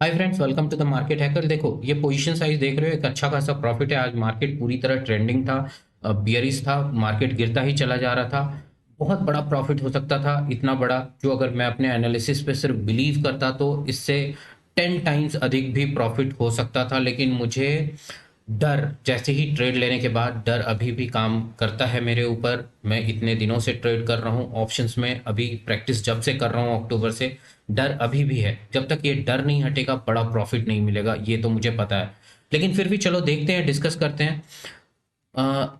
Hi friends, welcome to the market hacker. देखो, ये position size देख रहे हो, एक अच्छा खासा प्रॉफिट है। आज मार्केट पूरी तरह ट्रेंडिंग था, बियरिश था, मार्केट गिरता ही चला जा रहा था। बहुत बड़ा प्रॉफिट हो सकता था, इतना बड़ा जो अगर मैं अपने एनालिसिस पे सिर्फ बिलीव करता तो इससे 10 टाइम्स अधिक भी प्रॉफिट हो सकता था। लेकिन मुझे डर, जैसे ही ट्रेड लेने के बाद डर अभी भी काम करता है मेरे ऊपर। मैं इतने दिनों से ट्रेड कर रहा हूँ ऑप्शंस में, अभी प्रैक्टिस जब से कर रहा हूँ अक्टूबर से, डर अभी भी है। जब तक ये डर नहीं हटेगा बड़ा प्रॉफिट नहीं मिलेगा, ये तो मुझे पता है। लेकिन फिर भी चलो देखते हैं, डिस्कस करते हैं।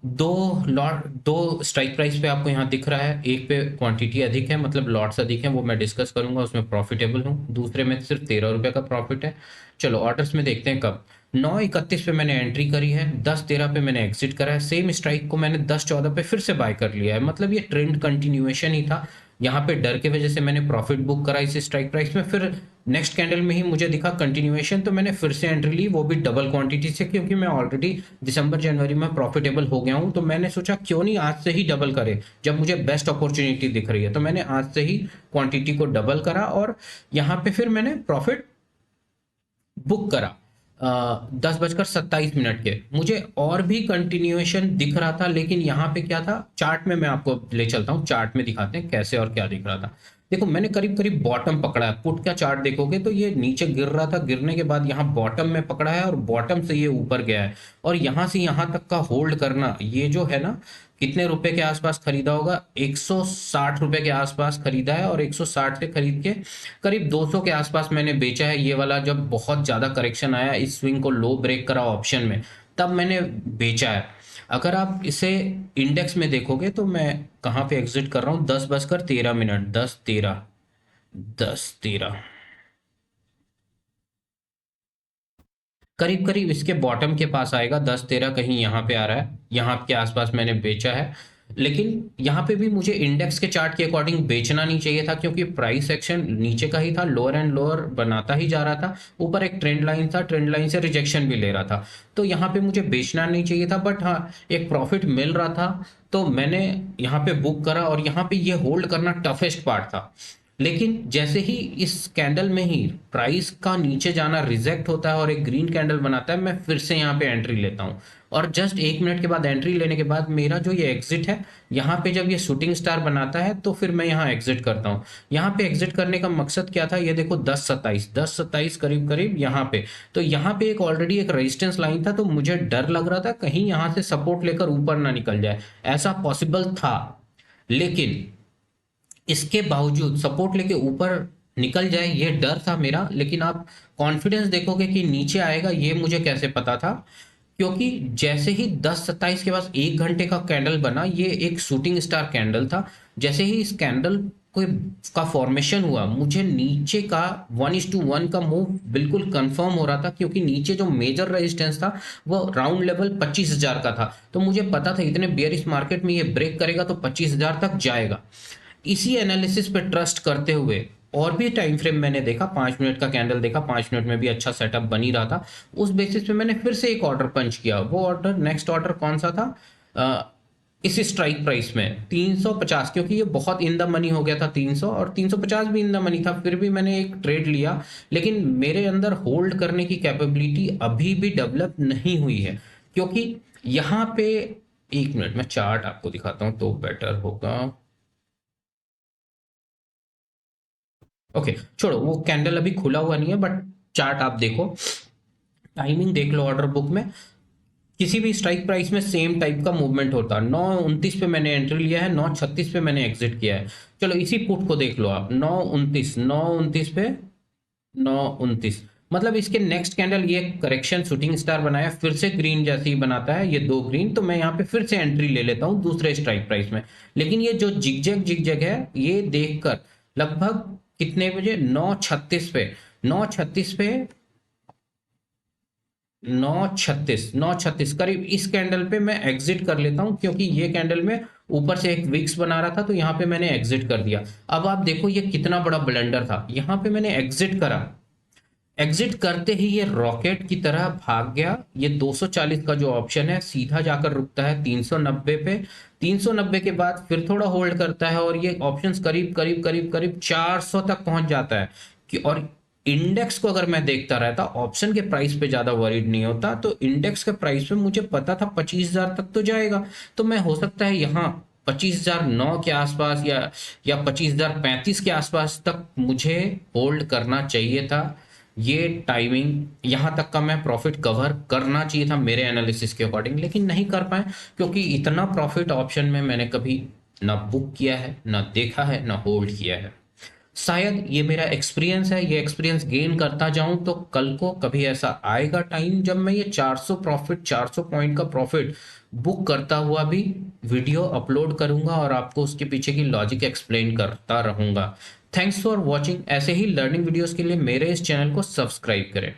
दो स्ट्राइक प्राइस पे आपको यहाँ दिख रहा है, एक पे क्वांटिटी अधिक है, मतलब लॉट्स अधिक हैं, वो मैं डिस्कस करूंगा, उसमें प्रॉफिटेबल हूँ। दूसरे में सिर्फ 13 रुपये का प्रॉफिट है। चलो ऑर्डर्स में देखते हैं कब। 9:31 पे मैंने एंट्री करी है, 10:13 पे मैंने एग्जिट करा है। सेम स्ट्राइक को मैंने 10:14 पे फिर से बाय कर लिया है, मतलब ये ट्रेंड कंटिन्यूएशन ही था। यहाँ पे डर की वजह से मैंने प्रॉफिट बुक करा इस स्ट्राइक प्राइस में, फिर नेक्स्ट कैंडल में ही मुझे दिखा कंटिन्यूएशन, तो मैंने फिर से एंट्री ली, वो भी डबल क्वांटिटी से, क्योंकि मैं ऑलरेडी दिसंबर जनवरी में प्रॉफिटेबल हो गया हूँ। तो मैंने सोचा क्यों नहीं आज से ही डबल करे, जब मुझे बेस्ट अपॉर्चुनिटी दिख रही है। तो मैंने आज से ही क्वांटिटी को डबल करा और यहाँ पे फिर मैंने प्रॉफिट बुक करा 10:27 के। मुझे और भी कंटिन्यूएशन दिख रहा था, लेकिन यहाँ पे क्या था, चार्ट में मैं आपको ले चलता हूँ, चार्ट में दिखाते हैं कैसे और क्या दिख रहा था। देखो, मैंने करीब करीब बॉटम पकड़ा है। पुट का चार्ट देखोगे तो ये नीचे गिर रहा था, गिरने के बाद यहाँ बॉटम में पकड़ा है और बॉटम से ये ऊपर गया है। और यहाँ से यहाँ तक का होल्ड करना, ये जो है ना, कितने रुपए के आसपास खरीदा होगा, 160 रुपए के आसपास खरीदा है, और 160 से खरीद के करीब 200 के आसपास मैंने बेचा है। ये वाला जब बहुत ज्यादा करेक्शन आया, इस स्विंग को लो ब्रेक करा ऑप्शन में, तब मैंने बेचा है। अगर आप इसे इंडेक्स में देखोगे तो मैं कहाँ पे एग्जिट कर रहा हूँ, 10:13, 10:13, करीब करीब इसके बॉटम के पास आएगा। 10:13 कहीं यहाँ पे आ रहा है, यहाँ के आसपास मैंने बेचा है। लेकिन यहाँ पे भी मुझे इंडेक्स के चार्ट के अकॉर्डिंग बेचना नहीं चाहिए था, क्योंकि प्राइस एक्शन नीचे का ही था, लोअर एंड लोअर बनाता ही जा रहा था। ऊपर एक ट्रेंड लाइन था, ट्रेंड लाइन से रिजेक्शन भी ले रहा था। तो यहाँ पे मुझे बेचना नहीं चाहिए था, बट हाँ, एक प्रॉफिट मिल रहा था, तो मैंने यहाँ पे बुक करा। और यहाँ पे ये होल्ड करना टफेस्ट पार्ट था। लेकिन जैसे ही इस कैंडल में ही प्राइस का नीचे जाना रिजेक्ट होता है और एक ग्रीन कैंडल बनाता है, मैं फिर से यहाँ पे एंट्री लेता हूँ। और जस्ट 1 मिनट के बाद एंट्री लेने के बाद मेरा जो ये एग्जिट है, यहाँ पे जब ये शूटिंग स्टार बनाता है तो फिर मैं यहाँ एग्जिट करता हूँ। यहाँ पे एग्जिट करने का मकसद क्या था, ये देखो, 10:27 करीब करीब यहाँ पे। तो यहाँ पे एक ऑलरेडी एक रेजिस्टेंस लाइन था, तो मुझे डर लग रहा था कहीं यहाँ से सपोर्ट लेकर ऊपर ना निकल जाए, ऐसा पॉसिबल था। लेकिन इसके बावजूद सपोर्ट लेके ऊपर निकल जाए, ये डर था मेरा। लेकिन आप कॉन्फिडेंस देखोगे कि नीचे आएगा, ये मुझे कैसे पता था, क्योंकि जैसे ही 10:27 के बाद 1 घंटे का कैंडल बना, ये एक शूटिंग स्टार कैंडल था। जैसे ही इस कैंडल कोई का फॉर्मेशन हुआ, मुझे नीचे का 1:1 का मूव बिल्कुल कंफर्म हो रहा था, क्योंकि नीचे जो मेजर रेजिस्टेंस था वो राउंड लेवल 25,000 का था। तो मुझे पता था इतने बेयरिश मार्केट में ये ब्रेक करेगा तो 25,000 तक जाएगा। इसी एनालिसिस पे ट्रस्ट करते हुए और भी टाइम फ्रेम मैंने देखा, 5 मिनट का कैंडल देखा, 5 मिनट में भी अच्छा सेटअप बन ही रहा था। उस बेसिस पे मैंने फिर से एक ऑर्डर पंच किया। वो ऑर्डर, नेक्स्ट ऑर्डर कौन सा था, इस स्ट्राइक प्राइस में 350, क्योंकि ये बहुत इन द मनी हो गया था। 300 और 350 भी इन द मनी था, फिर भी मैंने एक ट्रेड लिया। लेकिन मेरे अंदर होल्ड करने की कैपेबिलिटी अभी भी डेवलप नहीं हुई है, क्योंकि यहाँ पे, 1 मिनट, मैं चार्ट आपको दिखाता हूँ तो बेटर होगा। ओके, छोड़ो, वो कैंडल अभी खुला हुआ नहीं है, बट चार्ट आप देखो, टाइमिंग देख लो ऑर्डर बुक में। किसी भी स्ट्राइक प्राइस में सेम टाइप का मूवमेंट होता है। 9:29 पे मैंने एंट्री लिया है, 9:36 पे मैंने एग्जिट किया है। चलो इसी पुट को देख लो आप, 9:29 पे, 9:29, मतलब इसके नेक्स्ट कैंडल ये करेक्शन शूटिंग स्टार बनाया, फिर से ग्रीन जैसे ही बनाता है, ये दो ग्रीन, तो मैं यहाँ पे फिर से एंट्री ले लेता हूँ दूसरे स्ट्राइक प्राइस में। लेकिन ये जो जिगजैग जिगजैग है, ये देखकर लगभग कितने बजे, 9:36 पे 9:36 करीब इस कैंडल पे मैं एग्जिट कर लेता हूं, क्योंकि ये कैंडल में ऊपर से एक विक्स बना रहा था, तो यहाँ पे मैंने एग्जिट कर दिया। अब आप देखो ये कितना बड़ा ब्लंडर था, यहाँ पे मैंने एग्जिट करा, एग्जिट करते ही ये रॉकेट की तरह भाग गया। ये 240 का जो ऑप्शन है सीधा जाकर रुकता है 390 पे। 390 के बाद फिर थोड़ा होल्ड करता है, और ये ऑप्शंस करीब करीब करीब करीब 400 तक पहुंच जाता है। कि और इंडेक्स को अगर मैं देखता रहता, ऑप्शन के प्राइस पे ज़्यादा वरीड नहीं होता, तो इंडेक्स के प्राइस पे मुझे पता था 25,000 तक तो जाएगा। तो मैं हो सकता है यहाँ 25,009 के आसपास या 25,035 के आसपास तक मुझे होल्ड करना चाहिए था। ये टाइमिंग यहाँ तक का मैं प्रॉफिट कवर करना चाहिए था मेरे एनालिसिस के अकॉर्डिंग, लेकिन नहीं कर पाए, क्योंकि इतना प्रॉफिट ऑप्शन में मैंने कभी ना बुक किया है, ना देखा है, ना होल्ड किया है। शायद ये मेरा एक्सपीरियंस है, ये एक्सपीरियंस गेन करता जाऊं तो कल को कभी ऐसा आएगा टाइम जब मैं ये 400 पॉइंट का प्रॉफिट बुक करता हुआ भी वीडियो अपलोड करूंगा और आपको उसके पीछे की लॉजिक एक्सप्लेन करता रहूंगा। Thanks for watching. ऐसे ही लर्निंग वीडियोस के लिए मेरे इस चैनल को सब्सक्राइब करें।